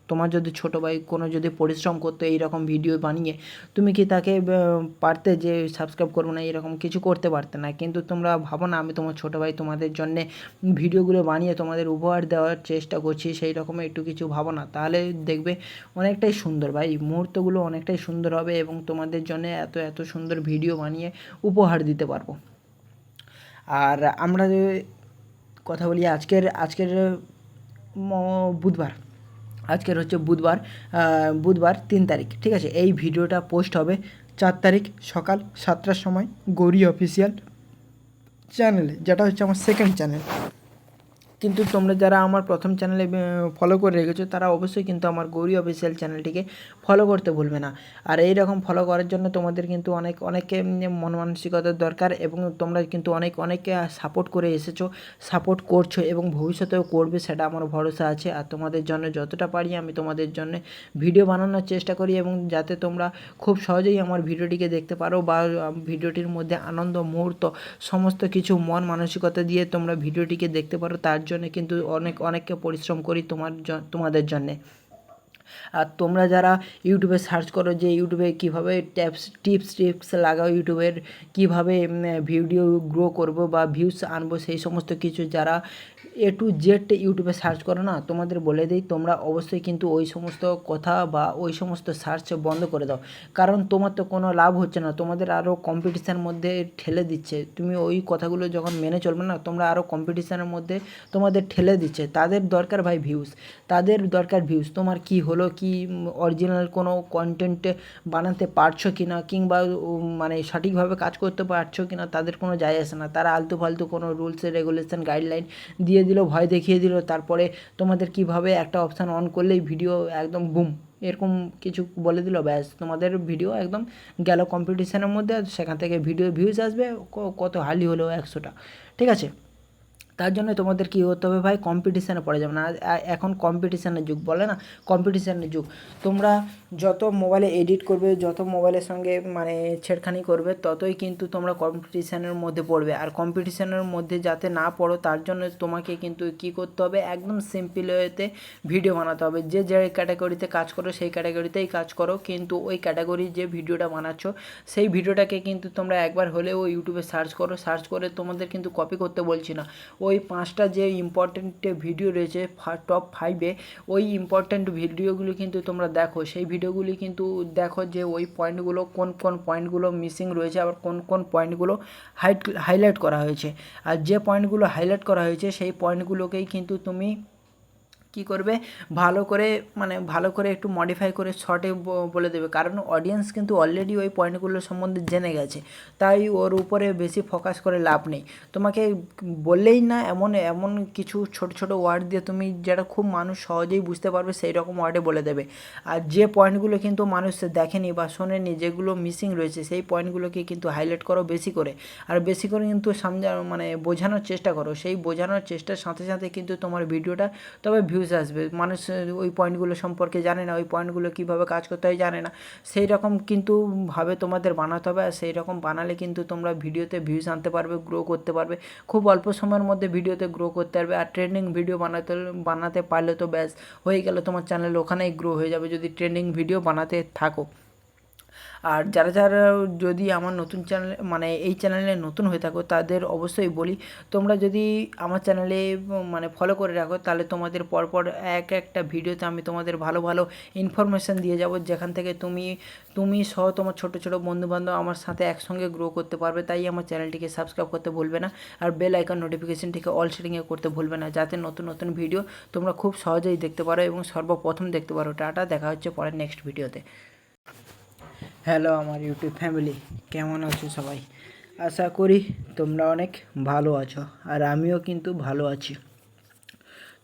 তোমার যদি ছোটো ভাই কোনো যদি পরিশ্রম করতো এইরকম ভিডিও বানিয়ে, তুমি কি তাকে পারতে যে সাবস্ক্রাইব করবো না এরকম কিছু করতে পারতে না। কিন্তু তোমরা ভাবো না আমি তোমার ছোটো ভাই তোমাদের জন্যে ভিডিওগুলো বানিয়ে তোমাদের উপহার দেওয়ার চেষ্টা করছি, সেই রকম একটু কিছু ভাবো না, তাহলে দেখবে অনেকটাই সুন্দর ভাই, মুহূর্তগুলো অনেকটাই সুন্দর হবে এবং তোমাদের জন্য এত এত সুন্দর ভিডিও বানিয়ে উপহার দিতে পারবো। আর আমরা যে কথা বলি আজকের বুধবার, আজকের হচ্ছে বুধবার 3 তারিখ, ঠিক আছে। এই ভিডিওটা পোস্ট হবে 4 তারিখ সকাল 7টার সময় গৌরী অফিসিয়াল চ্যানেলে, যেটা হচ্ছে আমার সেকেন্ড চ্যানেল। কিন্তু তোমরা যারা আমার প্রথম চ্যানেলে ফলো করে রেখেছো তারা অবশ্যই কিন্তু আমার গৌরী অফিসিয়াল চ্যানেলটিকে ফলো করতে ভুলবে না। আর এই রকম ফলো করার জন্য তোমাদের কিন্তু অনেক মন মানসিকতার দরকার, এবং তোমরা কিন্তু অনেকে সাপোর্ট করে এসেছো, সাপোর্ট করছো এবং ভবিষ্যতেও করবে, সেটা আমার ভরসা আছে। আর তোমাদের জন্য যতটা পারি আমি তোমাদের জন্য ভিডিও বানানোর চেষ্টা করি, এবং যাতে তোমরা খুব সহজেই আমার ভিডিওটিকে দেখতে পারো বা ভিডিওটির মধ্যে আনন্দ মুহূর্ত সমস্ত কিছু মন মানসিকতা দিয়ে তোমরা ভিডিওটিকে দেখতে পারো, তার জন্য কিন্তু অনেককে পরিশ্রম করি তোমাদের জন্যে। আর তোমরা যারা ইউটিউবে সার্চ করো যে ইউটিউবে কীভাবে টিপস লাগাও, ইউটিউবের কীভাবে ভিডিও গ্রো করবো বা ভিউস আনবো, সেই সমস্ত কিছু যারা A to Z ইউটিউবে সার্চ করো না, তোমাদের বলে দিই তোমরা অবশ্যই কিন্তু ওই সমস্ত কথা বা ওই সমস্ত সার্চ বন্ধ করে দাও, কারণ তোমার তো কোনো লাভ হচ্ছে না, তোমাদের আরও কম্পিটিশানের মধ্যে ঠেলে দিচ্ছে। তুমি ওই কথাগুলো যখন মেনে চলবে না, তোমরা আরও কম্পিটিশানের মধ্যে তোমাদের ঠেলে দিচ্ছে। তাদের দরকার ভাই ভিউস, তোমার কি হলো, কি অরিজিনাল কোনো কন্টেন্ট বানাতে পারছো কি না, কিংবা মানে সঠিকভাবে কাজ করতে পারছো কি না, তাদের কোনো যায় আসে না। তারা আলতু ফালতু কোনো রুলস রেগুলেশন গাইডলাইন দিয়ে দিল, ভয় দেখিয়ে দিল, তারপরে তোমাদের কিভাবে একটা অপশান অন করলেই ভিডিও একদম বুম এরকম কিছু বলে দিল, ব্যাস তোমাদের ভিডিও একদম গেল কম্পিটিশানের মধ্যে, সেখান থেকে ভিডিও ভিউজ আসবে কত হালি হলেও 100টা, ঠিক আছে। তার জন্য তোমাদের কী হতে হবে ভাই, কম্পিটিশানে পড়ে যাবে না। এখন কম্পিটিশানের যুগ বলে না, কম্পিটিশানের যুগ। তোমরা যত মোবাইলে এডিট করবে, যত মোবাইলের সঙ্গে মানে ছেড়খানি করবে, ততই কিন্তু তোমরা কম্পিটিশানের মধ্যে পড়বে। আর কম্পিটিশানের মধ্যে যাতে না পড়ো তার জন্য তোমাকে কিন্তু কী করতে হবে, একদম সিম্পল ওয়েতে ভিডিও বানাতে হবে। যে ক্যাটাগরিতে কাজ করো সেই ক্যাটাগরিতেই কাজ করো, কিন্তু ওই ক্যাটাগরি যে ভিডিওটা বানাচ্ছ সেই ভিডিওটাকে কিন্তু তোমরা একবার হলেও ইউটিউবে সার্চ করে, তোমাদের কিন্তু কপি করতে বলছি না, ওই 5টা যে ইম্পর্ট্যান্ট ভিডিও রয়েছে টপ 5-এ, ওই ইম্পর্ট্যান্ট ভিডিওগুলি কিন্তু তোমরা দেখো, সেই ভিডিওগুলি কিন্তু দেখো যে ওই পয়েন্টগুলো কোন পয়েন্টগুলো মিসিং রয়েছে, আবার কোন পয়েন্টগুলো হাইলাইট করা হয়েছে। আর যে পয়েন্টগুলো হাইলাইট করা হয়েছে সেই পয়েন্টগুলোকেই কিন্তু তুমি কী করবে, ভালো করে একটু মডিফাই করে শর্টে বলে দেবে, কারণ অডিয়েন্স কিন্তু অলরেডি ওই পয়েন্টগুলো সম্বন্ধে জেনে গেছে, তাই ওর উপরে বেশি ফোকাস করে লাভ নেই। তোমাকে বললেই না এমন কিছু ছোট ওয়ার্ড দিয়ে তুমি যেটা খুব মানুষ সহজেই বুঝতে পারবে সেই রকম ওয়ার্ডে বলে দেবে। আর যে পয়েন্টগুলো কিন্তু মানুষ দেখেনি বা শোনেনি, যেগুলো মিসিং রয়েছে, সেই পয়েন্টগুলোকে কিন্তু হাইলাইট করো বেশি করে, আর বেশি করে কিন্তু বোঝানোর চেষ্টা করো। সেই বোঝানোর চেষ্টার সাথে সাথে কিন্তু তোমার ভিডিওটা তবে ভিউ ভিউজ আসবে। মানুষ ওই পয়েন্টগুলো সম্পর্কে জানে না, ওই পয়েন্টগুলো কীভাবে কাজ করতে হয় জানে না। সেই রকম কিন্তু ভাবে তোমাদের বানাতে হবে, আর সেই রকম বানালে কিন্তু তোমরা ভিডিওতে ভিউজ আনতে পারবে, গ্রো করতে পারবে, খুব অল্প সময়ের মধ্যে ভিডিওতে গ্রো করতে পারবে। আর ট্রেন্ডিং ভিডিও বানাতে পারলে তো ব্যাস হয়ে গেল, তোমার চ্যানেল ওখানেই গ্রো হয়ে যাবে যদি ট্রেন্ডিং ভিডিও বানাতে থাকো। আর যারা যদি আমার নতুন চ্যানেল মানে এই চ্যানেলে নতুন হয়ে থাকো তাদের অবশ্যই বলি, তোমরা যদি আমার চ্যানেলে মানে ফলো করে রাখো তাহলে তোমাদের পরপর একটা ভিডিওতে আমি তোমাদের ভালো ভালো ইনফরমেশান দিয়ে যাব, যেখান থেকে তুমি সহ তোমার ছোটো ছোটো বন্ধুবান্ধব আমার সাথে একসঙ্গে গ্রো করতে পারবে। তাই আমার চ্যানেলটিকে সাবস্ক্রাইব করতে ভুলবে না, আর বেল আইকন নোটিফিকেশনটিকে অল সেটিংয়ে করতে ভুলবে না, যাতে নতুন নতুন ভিডিও তোমরা খুব সহজেই দেখতে পারো এবং সর্বপ্রথম দেখতে পারো। টাটা, দেখা হচ্ছে পরের নেক্সট ভিডিওতে। হ্যালো আমার ইউটিউব ফ্যামিলি, কেমন আছো সবাই? আশা করি তোমরা অনেক ভালো আছো, আর আমিও কিন্তু ভালো আছি।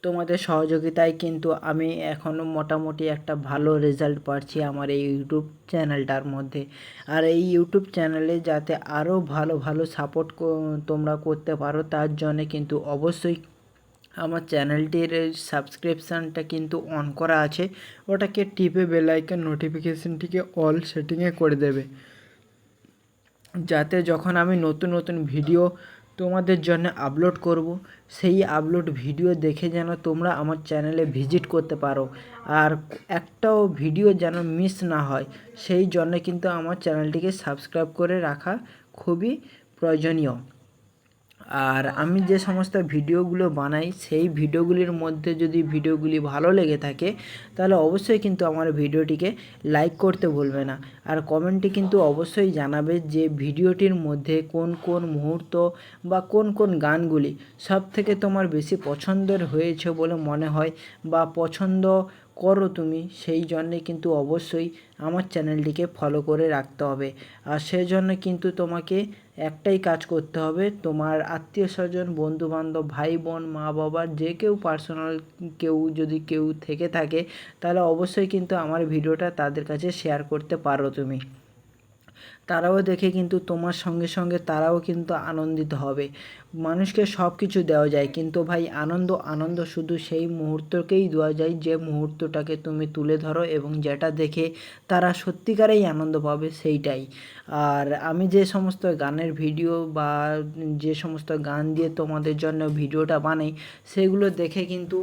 তোমাদের সহযোগিতায় কিন্তু আমি এখনও মোটামুটি একটা ভালো রেজাল্ট পাচ্ছি আমার এই ইউটিউব চ্যানেলটার মধ্যে। আর এই ইউটিউব চ্যানেলে যাতে আরও ভালো ভালো সাপোর্ট তোমরা করতে পারো, তার জন্যে কিন্তু অবশ্যই আমার চ্যানেলটির সাবস্ক্রিপশানটা কিন্তু অন করা আছে, ওটাকে টিপে বেল আইকন নোটিফিকেশনটিকে অল সেটিংয়ে করে দেবে, যাতে যখন আমি নতুন নতুন ভিডিও তোমাদের জন্য আপলোড করব, সেই আপলোড ভিডিও দেখে যেন তোমরা আমার চ্যানেলে ভিজিট করতে পারো, আর একটাও ভিডিও যেন মিস না হয়। সেই জন্য কিন্তু আমার চ্যানেলটিকে সাবস্ক্রাইব করে রাখা খুবই প্রয়োজনীয়। আর আমি যে সমস্ত ভিডিওগুলো বানাই সেই ভিডিওগুলির মধ্যে যদি ভিডিওগুলি ভালো লেগে থাকে তাহলে অবশ্যই কিন্তু আমার ভিডিওটিকে লাইক করতে ভুলবে না, আর কমেন্টে কিন্তু অবশ্যই জানাবে যে ভিডিওটির মধ্যে কোন কোন মুহূর্ত বা কোন কোন গানগুলি সব থেকে তোমার বেশি পছন্দের হয়েছে বলে মনে হয় বা পছন্দ করো তুমি, সেই জন্যে কিন্তু অবশ্যই আমার চ্যানেলটিকে ফলো করে রাখতে হবে। আর সেজন্য কিন্তু তোমাকে একটাই কাজ করতে হবে, তোমার আত্মীয় স্বজন, বন্ধুবান্ধব, ভাই বোন, মা বাবার যে কেউ পার্সোনাল যদি কেউ থেকে থাকে তাহলে অবশ্যই কিন্তু আমার ভিডিওটা তাদের কাছে শেয়ার করতে পারো তুমি। তারাও দেখে কিন্তু তোমার সঙ্গে সঙ্গে তারাও কিন্তু আনন্দিত হবে। মানুষকে সব কিছু দেওয়া যায়, কিন্তু ভাই আনন্দ শুধু সেই মুহূর্তকেই দেওয়া যায় যে মুহূর্তটাকে তুমি তুলে ধরো এবং যেটা দেখে তারা সত্যিকারেই আনন্দ পাবে সেইটাই। আর আমি যে সমস্ত গানের ভিডিও বা যে সমস্ত গান দিয়ে তোমাদের জন্য ভিডিওটা বানাই, সেগুলো দেখে কিন্তু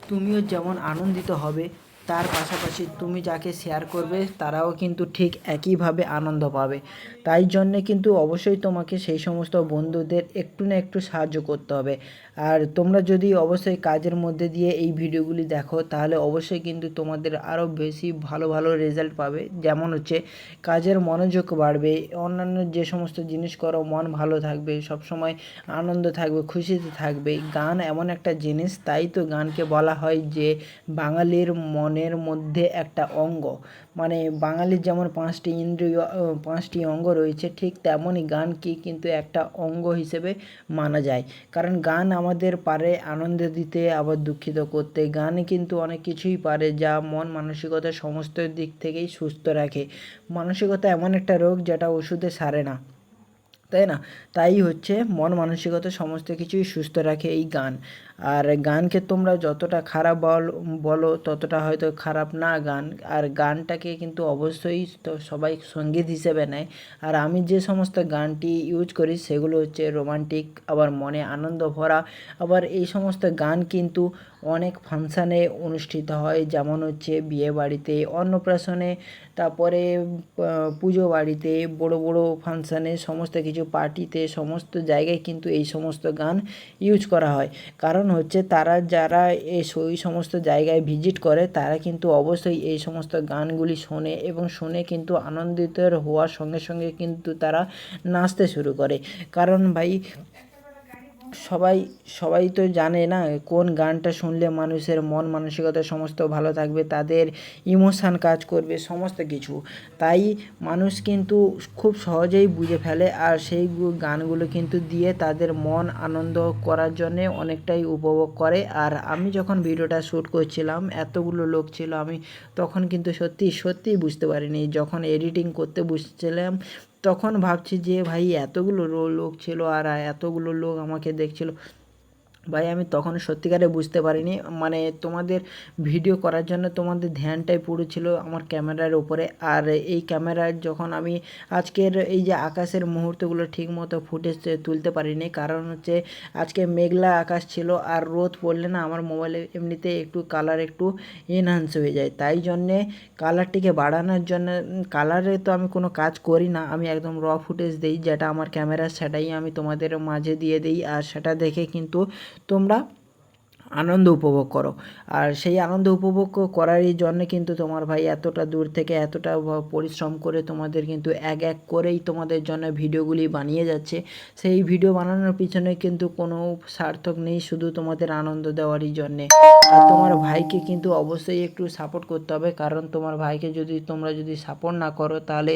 তুমিও যেমন আনন্দিত হবে, তার পাশাপাশি তুমি যাকে শেয়ার করবে তারাও কিন্তু ঠিক একইভাবে আনন্দ পাবে। তাই জন্যে কিন্তু অবশ্যই তোমাকে সেই সমস্ত বন্ধুদের একটু না একটু সাহায্য করতে হবে। আর তোমরা যদি অবশ্যই কাজের মধ্যে দিয়ে এই ভিডিওগুলি দেখো তাহলে অবশ্যই কিন্তু তোমাদের আরও বেশি ভালো ভালো রেজাল্ট পাবে। যেমন হচ্ছে কাজের মনোযোগ বাড়বে, অন্যান্য যে সমস্ত জিনিস করো মন ভালো থাকবে, সবসময় আনন্দ থাকবে, খুশিতে থাকবে। গান এমন একটা জিনিস, তাই তো গানকে বলা হয় যে বাঙালির মনের মধ্যে একটা অঙ্গ। মানে বাঙালির যেমন 5টি ইন্দ্রিয়, 5টি অঙ্গ রয়েছে, ঠিক তেমনই গানকে কিন্তু একটা অঙ্গ হিসেবে মানা যায়। কারণ গান আমাদের পারে আনন্দ দিতে, আবার দুঃখিত করতে। গান কিন্তু অনেক কিছুই পারে যা মন মানসিকতা সমস্ত দিক থেকেই সুস্থ রাখে। মানসিকতা এমন একটা রোগ যেটা ওষুধে সারে না, তাই না? তাই হচ্ছে মন মানসিকতা সমস্ত কিছুই সুস্থ রাখে এই গান। আর গানকে তোমরা যতটা খারাপ বলো ততটা হয়তো খারাপ না গান। আর গানটাকে কিন্তু অবশ্যই তো সবাই সঙ্গীত হিসেবে নেয়। আর আমি যে সমস্ত গানটি ইউজ করি সেগুলো হচ্ছে রোমান্টিক, আবার মনে আনন্দ ভরা। আবার এই সমস্ত গান কিন্তু অনেক ফাংশানে অনুষ্ঠিত হয়, যেমন হচ্ছে বিয়ে বাড়িতে, অন্নপ্রাশনে, তারপরে পুজো বাড়িতে, বড় বড় ফাংশানে, সমস্ত কিছু পার্টিতে, সমস্ত জায়গায় কিন্তু এই সমস্ত গান ইউজ করা হয়। কারণ হচ্ছে যারা ওই সমস্ত জায়গায় ভিজিট করে তারা কিন্তু অবশ্যই এই সমস্ত গানগুলি শোনে এবং শুনে কিন্তু আনন্দিত হওয়ার সঙ্গে সঙ্গে কিন্তু তারা নাচতে শুরু করে। কারণ ভাই সবাই তো জানে না কোন গানটা শুনলে মানুষের মন মানসিকতা সমস্ত ভালো থাকবে, তাদের ইমোশান কাজ করবে, সমস্ত কিছু। তাই মানুষ কিন্তু খুব সহজেই বুঝে ফেলে, আর সেই গানগুলো কিন্তু দিয়ে তাদের মন আনন্দ করার জন্যে অনেকটাই উপভোগ করে। আর আমি যখন ভিডিওটা শ্যুট করছিলাম এতগুলো লোক ছিল, আমি তখন কিন্তু সত্যিই বুঝতে পারিনি। যখন এডিটিং করতে বসছিলাম তখন ভাবছি যে ভাই এতগুলো লোক ছিল আর এতগুলো লোক আমাকে দেখছিল, ভাই আমি তখন সত্যিকারে বুঝতে পারিনি, মানে তোমাদের ভিডিও করার জন্য তোমাদের ধ্যানটাই পুরো ছিল আমার ক্যামেরার উপরে। আর এই ক্যামেরার যখন আমি আজকের এই যে আকাশের মুহূর্তগুলো ঠিক মতো ফুটেজ তুলতে পারিনি, কারণ হচ্ছে আজকে মেঘলা আকাশ ছিল আর রোদ পড়লে না আমার মোবাইলে এমনিতে একটু কালার একটু এনহান্স হয়ে যায়, তাই জন্যে কালারটিকে বাড়ানোর জন্য কালারে তো আমি কোনো কাজ করি না, আমি একদম র ফুটেজ দিই যেটা আমার ক্যামেরা, সেটাই আমি তোমাদের মাঝে দিয়ে দিই। আর সেটা দেখে কিন্তু তোমরা আনন্দ উপভোগ করো। আর সেই আনন্দ উপভোগ করারই জন্য কিন্তু তোমার ভাই এতটা দূর থেকে এতটা পরিশ্রম করে তোমাদের কিন্তু এক এক করেই তোমাদের জন্য ভিডিওগুলি বানিয়ে যাচ্ছে। সেই ভিডিও বানানোর পিছনে কিন্তু কোনো সার্থক নেই, শুধু তোমাদের আনন্দ দেওয়ারই জন্যে। আর তোমার ভাইকে কিন্তু অবশ্যই একটু সাপোর্ট করতে হবে, কারণ তোমার ভাইকে তোমরা যদি সাপোর্ট না করো তাহলে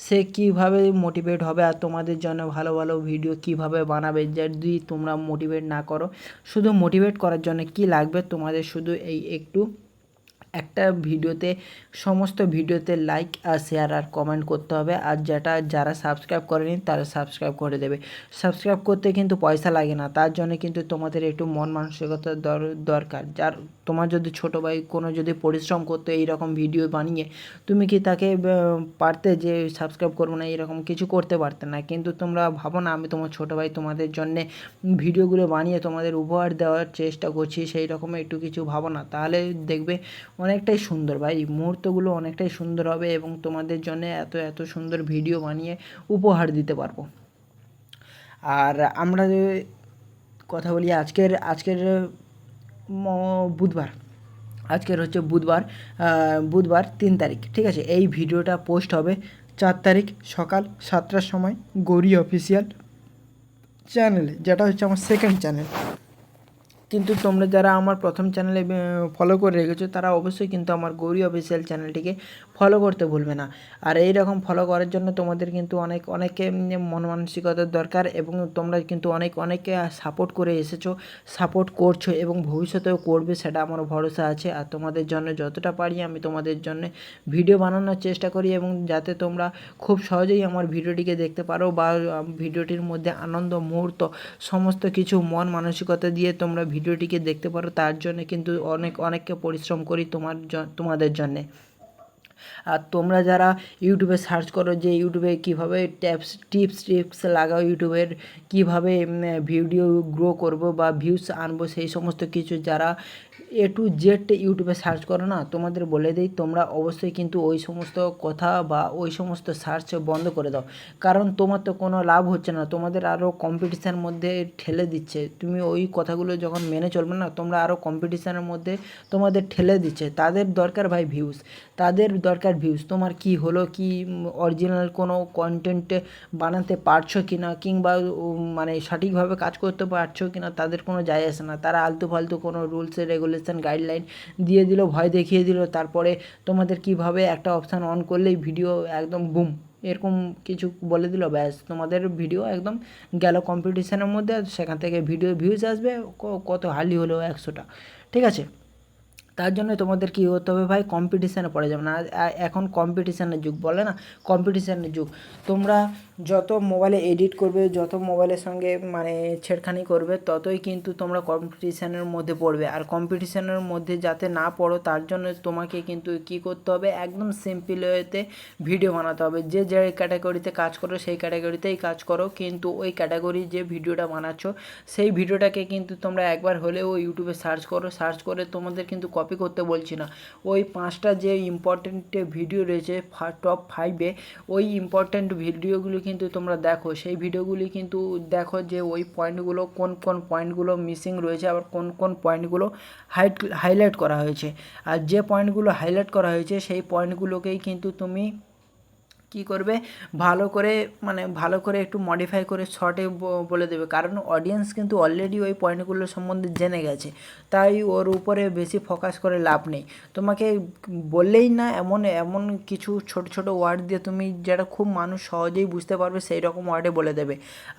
সে কীভাবে মোটিভেট হবে আর তোমাদের জন্য ভালো ভালো ভিডিও কীভাবে বানাবে, যদি তোমরা মোটিভেট না করো। শুধু মোটিভেট করার জন্য কি লাগবে তোমাদের, শুধু এই একটু একটা ভিডিওতে সমস্ত ভিডিওতে লাইক আর শেয়ার আর কমেন্ট করতে হবে। আর যারা সাবস্ক্রাইব করেনি তারা সাবস্ক্রাইব করে দেবে। সাবস্ক্রাইব করতে কিন্তু পয়সা লাগে না, তার জন্য কিন্তু তোমাদের একটু মন মানসিকতা দরকার। তোমার যদি ছোটো ভাই কোনো যদি পরিশ্রম করতো এইরকম ভিডিও বানিয়ে, তুমি কি তাকে পারতে যে সাবস্ক্রাইব করবো না এরকম কিছু করতে পারতে না। কিন্তু তোমরা ভাবো না আমি তোমার ছোটো ভাই তোমাদের জন্যে ভিডিওগুলো বানিয়ে তোমাদের উপহার দেওয়ার চেষ্টা করছি, সেই রকম একটু কিছু ভাবো না, তাহলে দেখবে অনেকটাই সুন্দর ভাই, মুহূর্তগুলো অনেকটাই সুন্দর হবে এবং তোমাদের জন্য এত এত সুন্দর ভিডিও বানিয়ে উপহার দিতে পারবো। আর আমরা কথা বলি আজকের বুধবার, আজকের হচ্ছে বুধবার 3 তারিখ, ঠিক আছে। এই ভিডিওটা পোস্ট হবে 4 তারিখ সকাল 7টার সময় গৌরী অফিসিয়াল চ্যানেলে, যেটা হচ্ছে আমার সেকেন্ড চ্যানেল। কিন্তু তোমরা যারা আমার প্রথম চ্যানেলে ফলো করে রেখেছো তারা অবশ্যই কিন্তু আমার গৌরী অফিসিয়াল চ্যানেলটিকে ফলো করতে ভুলবে না। আর এই রকম ফলো করার জন্য তোমাদের কিন্তু অনেকে মন মানসিকতার দরকার, এবং তোমরা কিন্তু অনেকে সাপোর্ট করে এসেছো, সাপোর্ট করছো এবং ভবিষ্যতেও করবে, সেটা আমার ভরসা আছে। আর তোমাদের জন্য যতটা পারি আমি তোমাদের জন্য ভিডিও বানানোর চেষ্টা করি, এবং যাতে তোমরা খুব সহজেই আমার ভিডিওটিকে দেখতে পারো বা ভিডিওটির মধ্যে আনন্দ মুহূর্ত সমস্ত কিছু মন মানসিকতা দিয়ে তোমরা ভিডিওটিকে দেখতে পারো, তার জন্য কিন্তু অনেককে পরিশ্রম করি তোমাদের জন্যে। আর তোমরা যারা ইউটিউবে সার্চ করো যে ইউটিউবে কীভাবে টিপস লাগাও, ইউটিউবের কীভাবে ভিডিও গ্রো করব বা ভিউজ আনবো, সেই সমস্ত কিছু যারা A to Z ইউটিউবে সার্চ করো না, তোমাদের বলে দিই তোমরা অবশ্যই কিন্তু ওই সমস্ত কথা বা ওই সমস্ত সার্চ বন্ধ করে দাও, কারণ তোমার তো কোনো লাভ হচ্ছে না, তোমাদের আরও কম্পিটিশানের মধ্যে ঠেলে দিচ্ছে। তুমি ওই কথাগুলো যখন মেনে চলবে না, তোমরা আরও কম্পিটিশানের মধ্যে তোমাদের ঠেলে দিচ্ছে। তাদের দরকার ভাই ভিউজ, তোমার কি হলো, কি অরিজিনাল কোনো কন্টেন্ট বানাতে পারছো কি না, কিংবা মানে সঠিকভাবে কাজ করতে পারছো কি না, তাদের কোনো যায় আসে না। তারা আলতু ফালতু কোনো রুলস রেগুলেশন গাইডলাইন দিয়ে দিল, ভয় দেখিয়ে দিল, তারপরে তোমাদের কিভাবে একটা অপশান অন করলেই ভিডিও একদম বুম এরকম কিছু বলে দিল, ব্যাস তোমাদের ভিডিও একদম গেল কম্পিটিশানের মধ্যে। সেখান থেকে ভিডিও ভিউজ আসবে কত হালি হলো 100টা, ঠিক আছে। তার জন্য তোমাদের কী হতে হবে ভাই, কম্পিটিশানে পড়ে যাবে না। এখন কম্পিটিশানের যুগ, বলে না কম্পিটিশানের যুগ। তোমরা যত মোবাইলে এডিট করবে, যত মোবাইলের সঙ্গে মানে ছেড়খানি করবে, ততই কিন্তু তোমরা কম্পিটিশানের মধ্যে পড়বে। আর কম্পিটিশানের মধ্যে যাতে না পড়ো, তার জন্য তোমাকে কিন্তু কী করতে হবে, একদম সিম্পল ওয়েতে ভিডিও বানাতে হবে। যে ক্যাটাগরিতে কাজ করো সেই ক্যাটাগরিতেই কাজ করো, কিন্তু ওই ক্যাটাগরি যে ভিডিওটা বানাচ্ছ সেই ভিডিওটাকে কিন্তু তোমরা একবার হলেও ইউটিউবে সার্চ করে তোমাদের কিন্তু কপি করতে বলছি না, ওই 5টা যে ইম্পর্টেন্ট ভিডিও রয়েছে টপ 5-এ, ওই ইম্পর্টেন্ট ভিডিওগুলি কিন্তু তোমরা দেখো, সেই ভিডিওগুলি কিন্তু দেখো যে ওই পয়েন্টগুলো কোন পয়েন্টগুলো মিসিং রয়েছে, আবার কোন পয়েন্টগুলো হাইলাইট করা হয়েছে। আর যে পয়েন্টগুলো হাইলাইট করা হয়েছে সেই পয়েন্টগুলোকেই কিন্তু তুমি কী করবে, ভালো করে একটু মডিফাই করে শর্টে বলে দেবে, কারণ অডিয়েন্স কিন্তু অলরেডি ওই পয়েন্টগুলো সম্বন্ধে জেনে গেছে, তাই ওর উপরে বেশি ফোকাস করে লাভ নেই। তোমাকে বললেই না এমন কিছু ছোট ওয়ার্ড দিয়ে তুমি যেটা খুব মানুষ সহজেই বুঝতে পারবে সেই রকম ওয়ার্ডে বলে দেবে।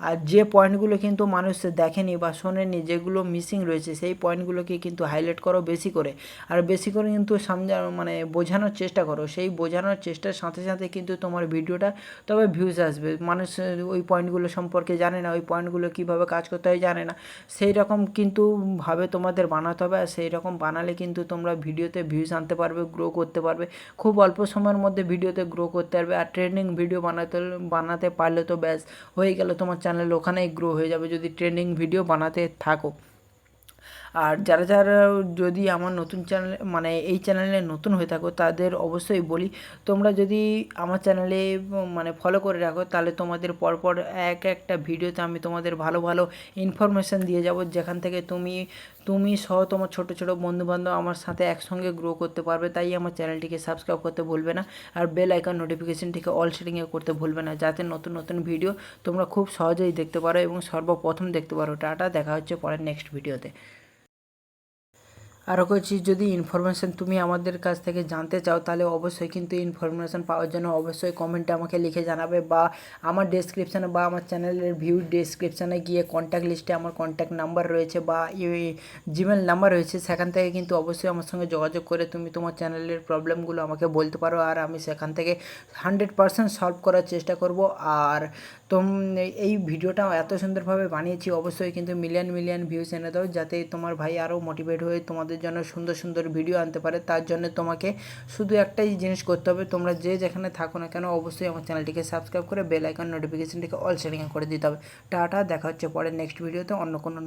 আর যে পয়েন্টগুলো কিন্তু মানুষ দেখেনি বা শোনেনি, যেগুলো মিসিং রয়েছে, সেই পয়েন্টগুলোকে কিন্তু হাইলাইট করো বেশি করে, আর বেশি করে কিন্তু বোঝানোর চেষ্টা করো। সেই বোঝানোর চেষ্টার সাথে সাথে কিন্তু তোমার ভিডিওটা, তবে ভিউজ আসবে। মানুষ ওই পয়েন্টগুলো সম্পর্কে জানে না, ওই পয়েন্টগুলো কীভাবে কাজ করতে হয় জানে না, সেই রকম কিন্তু ভাবে তোমাদের বানাতে হবে। আর সেই রকম বানালে কিন্তু তোমরা ভিডিওতে ভিউজ আনতে পারবে, গ্রো করতে পারবে, খুব অল্প সময়ের মধ্যে ভিডিওতে গ্রো করতে পারবে। আর ট্রেন্ডিং ভিডিও বানাতে পারলে তো ব্যাস হয়ে গেল, তোমার চ্যানেল ওখানেই গ্রো হয়ে যাবে যদি ট্রেন্ডিং ভিডিও বানাতে থাকো। আর যারা যারা যদি আমার নতুন চ্যানেল মানে এই চ্যানেলে নতুন হয়ে থাকো তাদের অবশ্যই বলি, তোমরা যদি আমার চ্যানেলে মানে ফলো করে রাখো তাহলে তোমাদের পরপর একটা ভিডিওতে আমি তোমাদের ভালো ভালো ইনফরমেশান দিয়ে যাব, যেখান থেকে তুমি সহ তোমার ছোটো ছোটো বন্ধুবান্ধব আমার সাথে একসঙ্গে গ্রো করতে পারবে। তাই আমার চ্যানেলটিকে সাবস্ক্রাইব করতে ভুলবে না, আর বেল আইকন নোটিফিকেশনটিকে অল সেটিংয়ে করতে ভুলবে না, যাতে নতুন নতুন ভিডিও তোমরা খুব সহজেই দেখতে পারো এবং সর্বপ্রথম দেখতে পারো। টাটা, দেখা হচ্ছে পরের নেক্সট ভিডিওতে। আরও কিছু যদি ইনফরমেশান তুমি আমাদের কাছ থেকে জানতে চাও তাহলে অবশ্যই কিন্তু ইনফরমেশান পাওয়ার জন্য অবশ্যই কমেন্টে আমাকে লিখে জানাবে, বা আমার ডেসক্রিপশানে বা আমার চ্যানেলের ভিউ ডেসক্রিপশানে গিয়ে কন্ট্যাক্ট লিস্টে আমার কন্ট্যাক্ট নাম্বার রয়েছে বা জিমেল নাম্বার রয়েছে, সেখান থেকে কিন্তু অবশ্যই আমার সঙ্গে যোগাযোগ করে তুমি তোমার চ্যানেলের প্রবলেমগুলো আমাকে বলতে পারো, আর আমি সেখান থেকে 100% সলভ করার চেষ্টা করব। আর এই ভিডিওটা এত সুন্দরভাবে বানিয়েছি, অবশ্যই কিন্তু মিলিয়ন ভিউজ এনে দাও, যাতে তোমার ভাই আরও মোটিভেট হয়ে তোমাদের জন্য সুন্দর সুন্দর ভিডিও আনতে পারে। তার জন্য তোমাকে শুধু একটাই জিনিস করতে হবে, তোমরা যে যেখানে থাকো না কেন অবশ্যই আমার চ্যানেলটিকে সাবস্ক্রাইব করে বেল আইকন নোটিফিকেশনটিকে অল সেটিংয়ে করে দিতে হবে। টাটা, দেখা হচ্ছে পরে নেক্সট ভিডিওতে অন্য কোনো